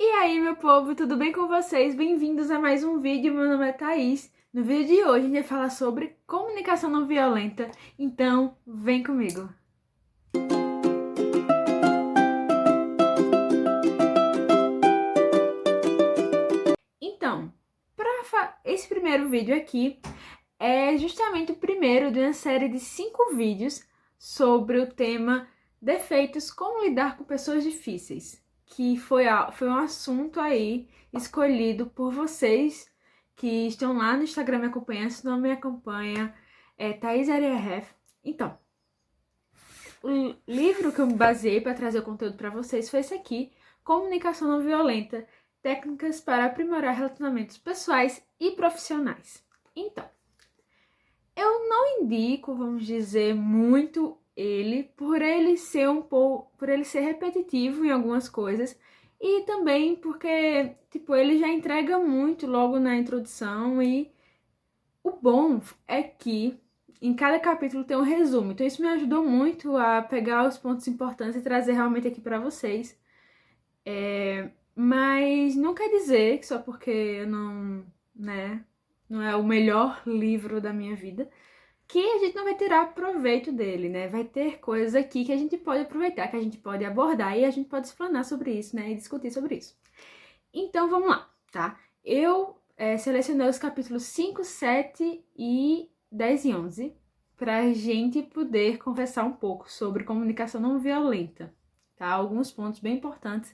E aí, meu povo, tudo bem com vocês? Bem-vindos a mais um vídeo. Meu nome é Thaís. No vídeo de hoje a gente vai falar sobre comunicação não violenta, então vem comigo. Então, esse primeiro vídeo aqui é justamente o primeiro de uma série de 5 vídeos sobre o tema defeitos, como lidar com pessoas difíceis, que foi um assunto aí escolhido por vocês que estão lá no Instagram me acompanhando. Se não me acompanha, é Thaís RRF. Então, o livro que eu me baseei para trazer o conteúdo para vocês foi esse aqui, Comunicação Não Violenta, Técnicas para Aprimorar Relacionamentos Pessoais e Profissionais. Então, eu não indico, vamos dizer, muito ele, por ele ser por ele ser repetitivo em algumas coisas, e também porque, tipo, ele já entrega muito logo na introdução, e o bom é que em cada capítulo tem um resumo. Então isso me ajudou muito a pegar os pontos importantes e trazer realmente aqui para vocês. Mas não quer dizer que só porque eu não, né, não é o melhor livro da minha vida, que a gente não vai tirar proveito dele, né? Vai ter coisas aqui que a gente pode aproveitar, que a gente pode abordar e a gente pode explanar sobre isso, né? E discutir sobre isso. Então vamos lá, tá? Eu selecionei os capítulos 5, 7 e 10 e 11 pra gente poder conversar um pouco sobre comunicação não violenta, tá? Alguns pontos bem importantes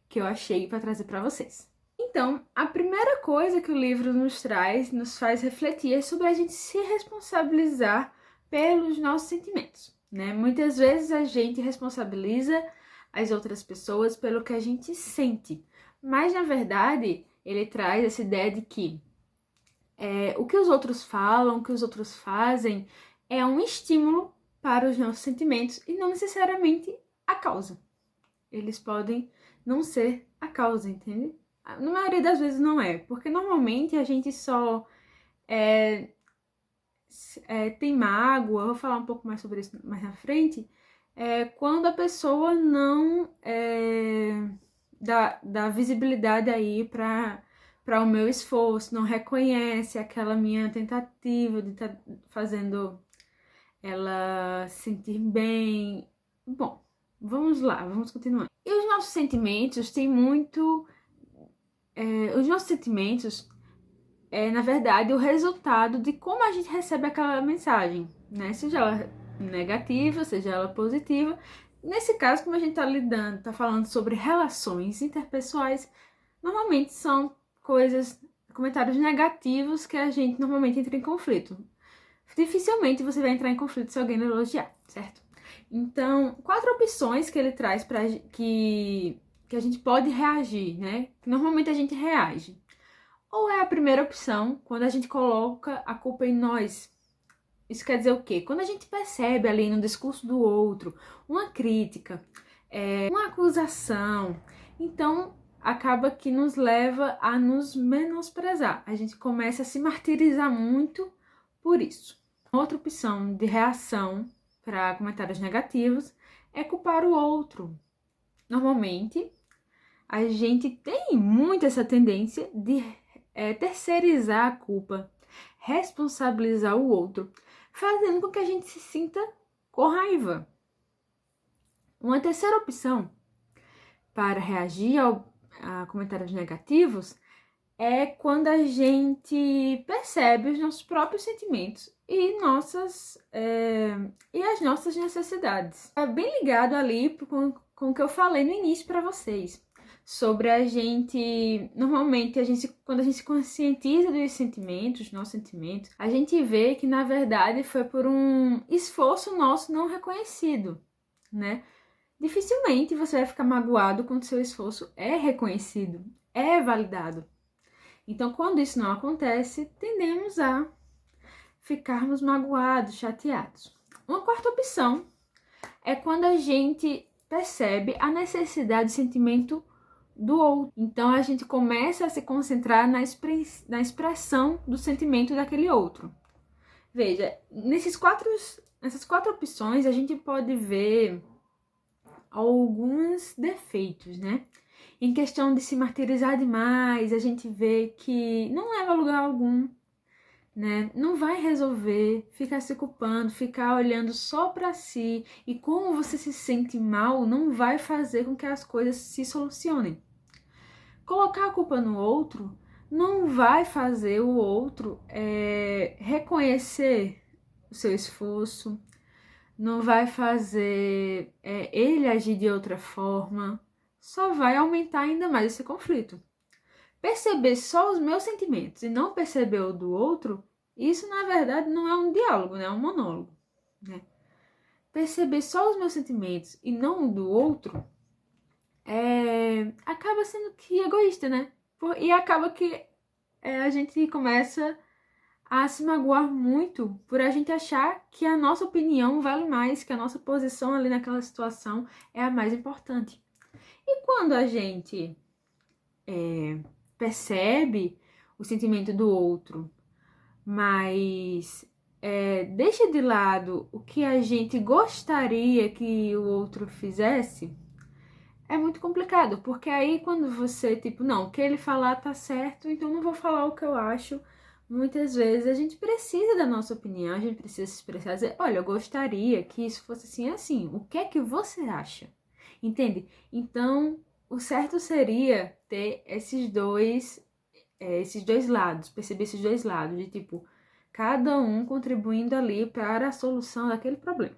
que eu achei para trazer para vocês. Então, a primeira coisa que o livro nos traz, nos faz refletir, é sobre a gente se responsabilizar pelos nossos sentimentos, né? Muitas vezes a gente responsabiliza as outras pessoas pelo que a gente sente, mas na verdade ele traz essa ideia de que o que os outros falam, o que os outros fazem é um estímulo para os nossos sentimentos e não necessariamente a causa. Eles podem não ser a causa, entende? Na maioria das vezes não é, porque normalmente a gente só tem mágoa, eu vou falar um pouco mais sobre isso mais na frente, quando a pessoa não dá visibilidade aí para o meu esforço, não reconhece aquela minha tentativa de estar fazendo ela se sentir bem. Bom, vamos lá, vamos continuar. E os nossos sentimentos têm muito... os nossos sentimentos na verdade, o resultado de como a gente recebe aquela mensagem, né? Seja ela negativa, seja ela positiva. Nesse caso, como a gente tá falando sobre relações interpessoais, normalmente são comentários negativos que a gente normalmente entra em conflito. Dificilmente você vai entrar em conflito se alguém elogiar, certo? Então, 4 opções que ele traz para que a gente pode reagir, né? Normalmente a gente reage. Ou é a primeira opção, quando a gente coloca a culpa em nós. Isso quer dizer o quê? Quando a gente percebe ali no discurso do outro uma crítica, uma acusação, então acaba que nos leva a nos menosprezar. A gente começa a se martirizar muito por isso. Outra opção de reação para comentários negativos é culpar o outro. Normalmente, a gente tem muito essa tendência de terceirizar a culpa, responsabilizar o outro, fazendo com que a gente se sinta com raiva. Uma terceira opção para reagir a comentários negativos é quando a gente percebe os nossos próprios sentimentos e as nossas necessidades. É bem ligado ali com o que eu falei no início para vocês. Sobre a gente, normalmente, quando a gente se conscientiza dos sentimentos, nossos sentimentos, a gente vê que, na verdade, foi por um esforço nosso não reconhecido, né? Dificilmente você vai ficar magoado quando seu esforço é reconhecido, é validado. Então, quando isso não acontece, tendemos a ficarmos magoados, chateados. Uma quarta opção é quando a gente percebe a necessidade de sentimento do outro. Então a gente começa a se concentrar na expressão do sentimento daquele outro. Veja, nessas 4 opções a gente pode ver alguns defeitos, né? Em questão de se martirizar demais, a gente vê que não leva a lugar algum, né? Não vai resolver ficar se culpando, ficar olhando só para si, e como você se sente mal não vai fazer com que as coisas se solucionem. Colocar a culpa no outro não vai fazer o outro reconhecer o seu esforço, não vai fazer ele agir de outra forma, só vai aumentar ainda mais esse conflito. Perceber só os meus sentimentos e não perceber o do outro, isso na verdade não é um diálogo, né? É um monólogo, né? Perceber só os meus sentimentos e não o do outro acaba sendo que egoísta, né? E acaba que a gente começa a se magoar muito por a gente achar que a nossa opinião vale mais, que a nossa posição ali naquela situação é a mais importante. E quando a gente percebe o sentimento do outro, mas deixa de lado o que a gente gostaria que o outro fizesse, é muito complicado, porque aí quando você, tipo, não, o que ele falar tá certo, então não vou falar o que eu acho. Muitas vezes a gente precisa da nossa opinião, a gente precisa se expressar, dizer, olha, eu gostaria que isso fosse assim, assim, o que é que você acha? Entende? Então, o certo seria ter esses dois lados, perceber esses dois lados, de tipo, cada um contribuindo ali para a solução daquele problema.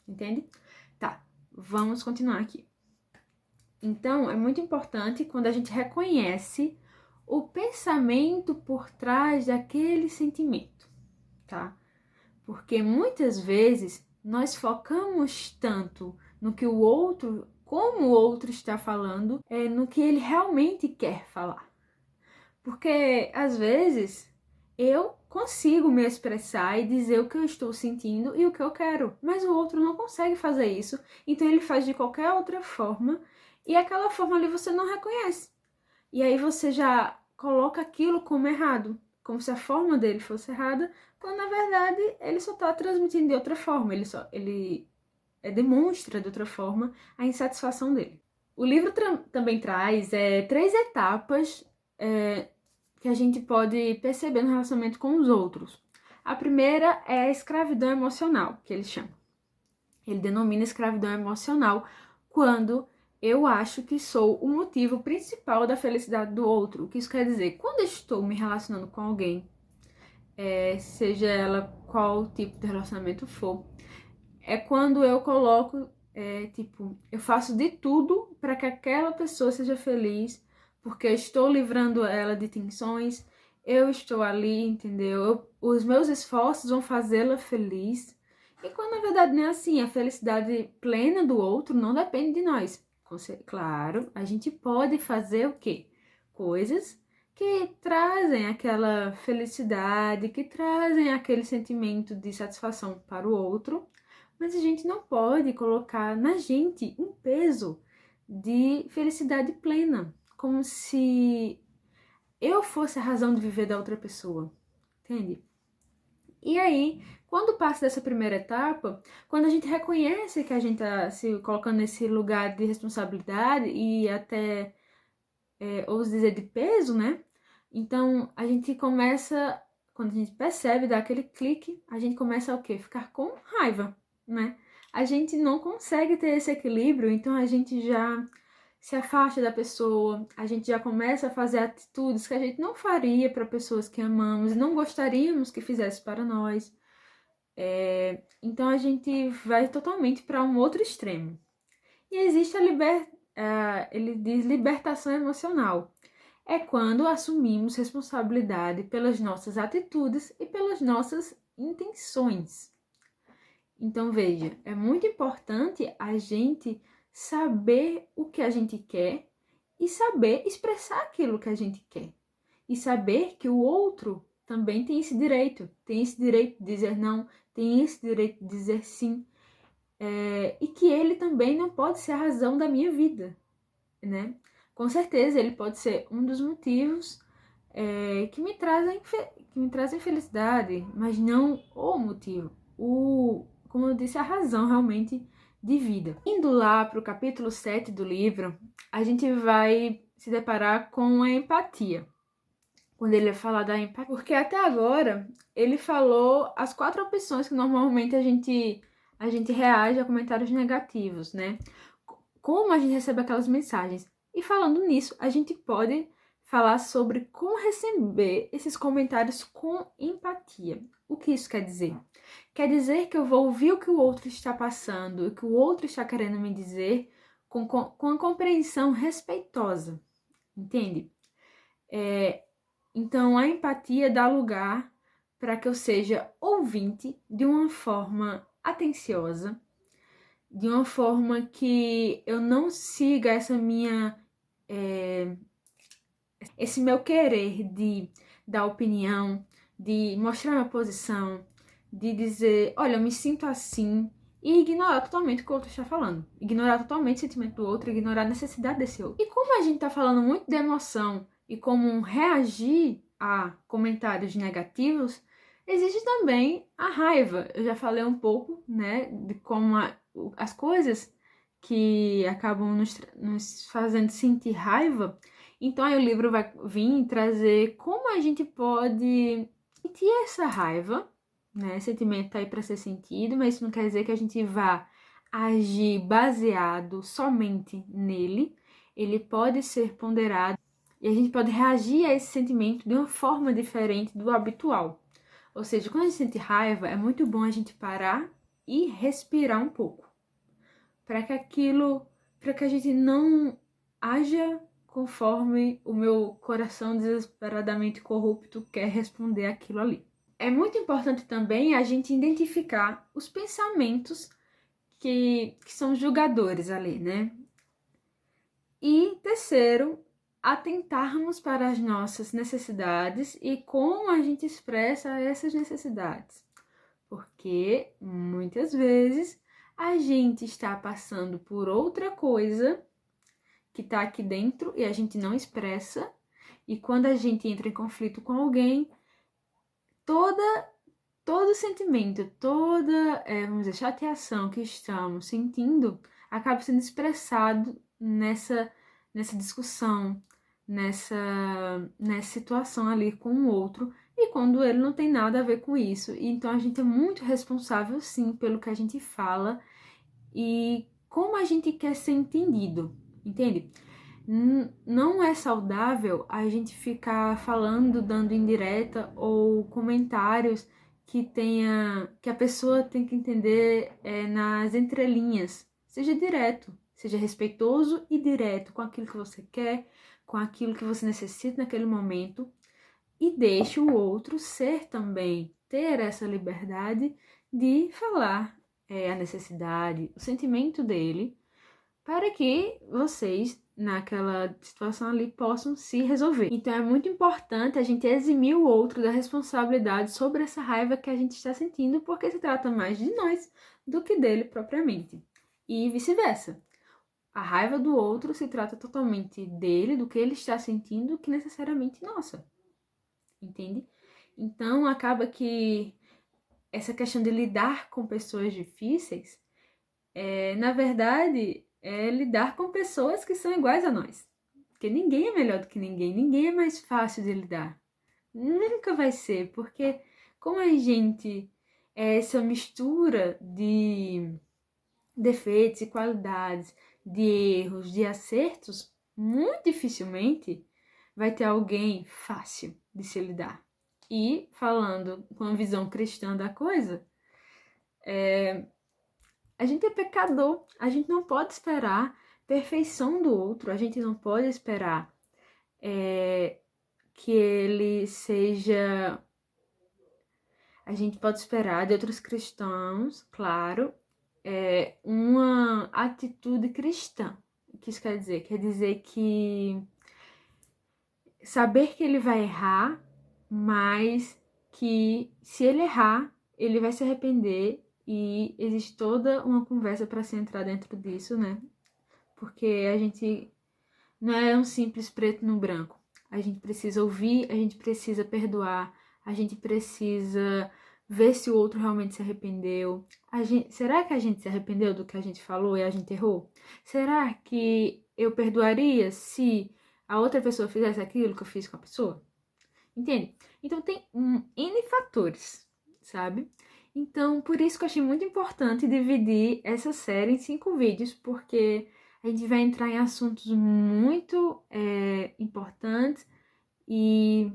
Entende? Tá, vamos continuar aqui. Então, é muito importante quando a gente reconhece o pensamento por trás daquele sentimento, tá? Porque muitas vezes nós focamos tanto no que o outro, como o outro está falando, no que ele realmente quer falar. Porque às vezes eu consigo me expressar e dizer o que eu estou sentindo e o que eu quero, mas o outro não consegue fazer isso, então ele faz de qualquer outra forma e aquela forma ali você não reconhece. E aí você já coloca aquilo como errado, como se a forma dele fosse errada, quando na verdade ele só está transmitindo de outra forma, ele demonstra de outra forma a insatisfação dele. O livro também traz 3 etapas que a gente pode perceber no relacionamento com os outros. A primeira é a escravidão emocional, que ele chama. Ele denomina escravidão emocional quando eu acho que sou o motivo principal da felicidade do outro. O que isso quer dizer? Quando eu estou me relacionando com alguém, seja ela qual tipo de relacionamento for, é quando eu coloco, eu faço de tudo para que aquela pessoa seja feliz, porque eu estou livrando ela de tensões, eu estou ali, entendeu? Os meus esforços vão fazê-la feliz. E quando na verdade não é assim, a felicidade plena do outro não depende de nós. Claro, a gente pode fazer o quê? Coisas que trazem aquela felicidade, que trazem aquele sentimento de satisfação para o outro, mas a gente não pode colocar na gente um peso de felicidade plena, como se eu fosse a razão de viver da outra pessoa, entende? E aí, quando passa dessa primeira etapa, quando a gente reconhece que a gente está se colocando nesse lugar de responsabilidade e até, ouso dizer, de peso, né? Então, a gente começa, quando a gente percebe, dá aquele clique, a gente começa o quê? Ficar com raiva, né? A gente não consegue ter esse equilíbrio, então a gente já se afasta da pessoa, a gente já começa a fazer atitudes que a gente não faria para pessoas que amamos e não gostaríamos que fizesse para nós. Então a gente vai totalmente para um outro extremo. E existe ele diz libertação emocional. É quando assumimos responsabilidade pelas nossas atitudes e pelas nossas intenções. Então veja, é muito importante a gente saber o que a gente quer e saber expressar aquilo que a gente quer. E saber que o outro também tem esse direito de dizer não, tem esse direito de dizer sim, e que ele também não pode ser a razão da minha vida, né? Com certeza ele pode ser um dos motivos que me trazem felicidade, mas não o motivo. Como eu disse, a razão realmente de vida. Indo lá para o capítulo 7 do livro, a gente vai se deparar com a empatia. Quando ele vai falar da empatia. Porque até agora, ele falou as 4 opções que normalmente a gente reage a comentários negativos, né? Como a gente recebe aquelas mensagens. E falando nisso, a gente pode falar sobre como receber esses comentários com empatia. O que isso quer dizer? Quer dizer que eu vou ouvir o que o outro está passando, o que o outro está querendo me dizer com a compreensão respeitosa, entende? Então, a empatia dá lugar para que eu seja ouvinte de uma forma atenciosa, de uma forma que eu não siga esse meu querer de dar opinião, de mostrar minha posição, de dizer, olha, eu me sinto assim, e ignorar totalmente o que o outro está falando. Ignorar totalmente o sentimento do outro, ignorar a necessidade desse outro. E como a gente está falando muito de emoção e como reagir a comentários negativos, existe também a raiva. Eu já falei um pouco, né, de como as coisas que acabam nos fazendo sentir raiva. Então aí o livro vai vir trazer como a gente pode sentir essa raiva, né? Esse sentimento tá aí para ser sentido, mas isso não quer dizer que a gente vá agir baseado somente nele. Ele pode ser ponderado e a gente pode reagir a esse sentimento de uma forma diferente do habitual. Ou seja, quando a gente sente raiva, é muito bom a gente parar e respirar um pouco, para que a gente não haja conforme o meu coração desesperadamente corrupto quer responder aquilo ali. É muito importante também a gente identificar os pensamentos que são julgadores ali, né? E terceiro, atentarmos para as nossas necessidades e como a gente expressa essas necessidades. Porque muitas vezes a gente está passando por outra coisa que está aqui dentro e a gente não expressa, e quando a gente entra em conflito com alguém, todo sentimento, toda, vamos dizer, chateação que estamos sentindo acaba sendo expressado nessa discussão, nessa situação ali com o outro, e quando ele não tem nada a ver com isso. E então a gente é muito responsável, sim, pelo que a gente fala e como a gente quer ser entendido, entende? Não é saudável a gente ficar falando, dando indireta ou comentários que a pessoa tem que entender nas entrelinhas. Seja direto, seja respeitoso e direto com aquilo que você quer, com aquilo que você necessita naquele momento, e deixe o outro ser também, ter essa liberdade de falar a necessidade, o sentimento dele, para que vocês, naquela situação ali, possam se resolver. Então é muito importante a gente eximir o outro da responsabilidade sobre essa raiva que a gente está sentindo, porque se trata mais de nós do que dele propriamente. E vice-versa. A raiva do outro se trata totalmente dele, do que ele está sentindo, que necessariamente nossa. Entende? Então acaba que essa questão de lidar com pessoas difíceis, na verdade, é lidar com pessoas que são iguais a nós. Porque ninguém é melhor do que ninguém, ninguém é mais fácil de lidar. Nunca vai ser, porque como a gente é essa mistura de defeitos e qualidades, de erros, de acertos, muito dificilmente vai ter alguém fácil de se lidar. E falando com a visão cristã da coisa, a gente é pecador, a gente não pode esperar perfeição do outro, a gente não pode esperar que ele seja. A gente pode esperar de outros cristãos, claro, uma atitude cristã. O que isso quer dizer? Quer dizer que saber que ele vai errar, mas que se ele errar, ele vai se arrepender e existe toda uma conversa para se entrar dentro disso, né? Porque a gente não é um simples preto no branco. A gente precisa ouvir, a gente precisa perdoar, a gente precisa ver se o outro realmente se arrependeu. Será que a gente se arrependeu do que a gente falou e a gente errou? Será que eu perdoaria se a outra pessoa fizesse aquilo que eu fiz com a pessoa? Entende? Então tem N fatores, sabe? Então, por isso que eu achei muito importante dividir essa série em 5 vídeos, porque a gente vai entrar em assuntos muito importantes e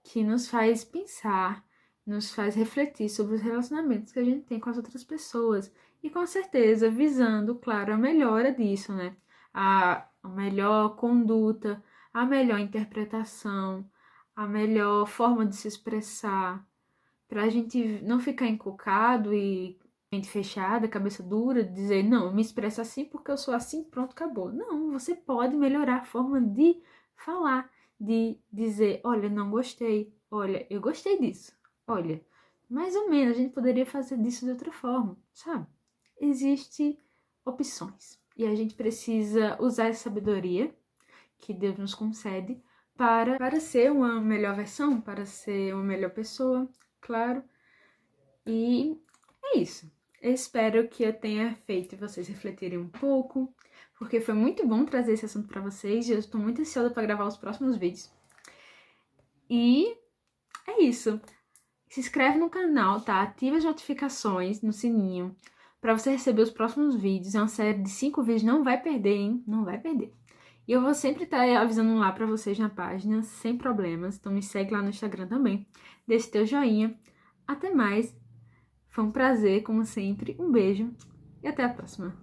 que nos faz pensar, nos faz refletir sobre os relacionamentos que a gente tem com as outras pessoas. E com certeza visando, claro, a melhora disso, né? A melhor conduta, a melhor interpretação, a melhor forma de se expressar, pra gente não ficar encucado e mente fechada, cabeça dura, dizer, não, eu me expresso assim porque eu sou assim, pronto, acabou. Não, você pode melhorar a forma de falar, de dizer, olha, não gostei, olha, eu gostei disso, olha, mais ou menos a gente poderia fazer disso de outra forma, sabe? Existem opções e a gente precisa usar essa sabedoria que Deus nos concede para ser uma melhor versão, para ser uma melhor pessoa, claro. E é isso. Eu espero que eu tenha feito vocês refletirem um pouco, porque foi muito bom trazer esse assunto para vocês e eu estou muito ansiosa para gravar os próximos vídeos. E é isso. Se inscreve no canal, tá? Ativa as notificações no sininho para você receber os próximos vídeos. É uma série de 5 vídeos, não vai perder, hein? Não vai perder. E eu vou sempre estar avisando lá para vocês na página, sem problemas. Então me segue lá no Instagram também. Deixe teu joinha. Até mais. Foi um prazer, como sempre. Um beijo e até a próxima.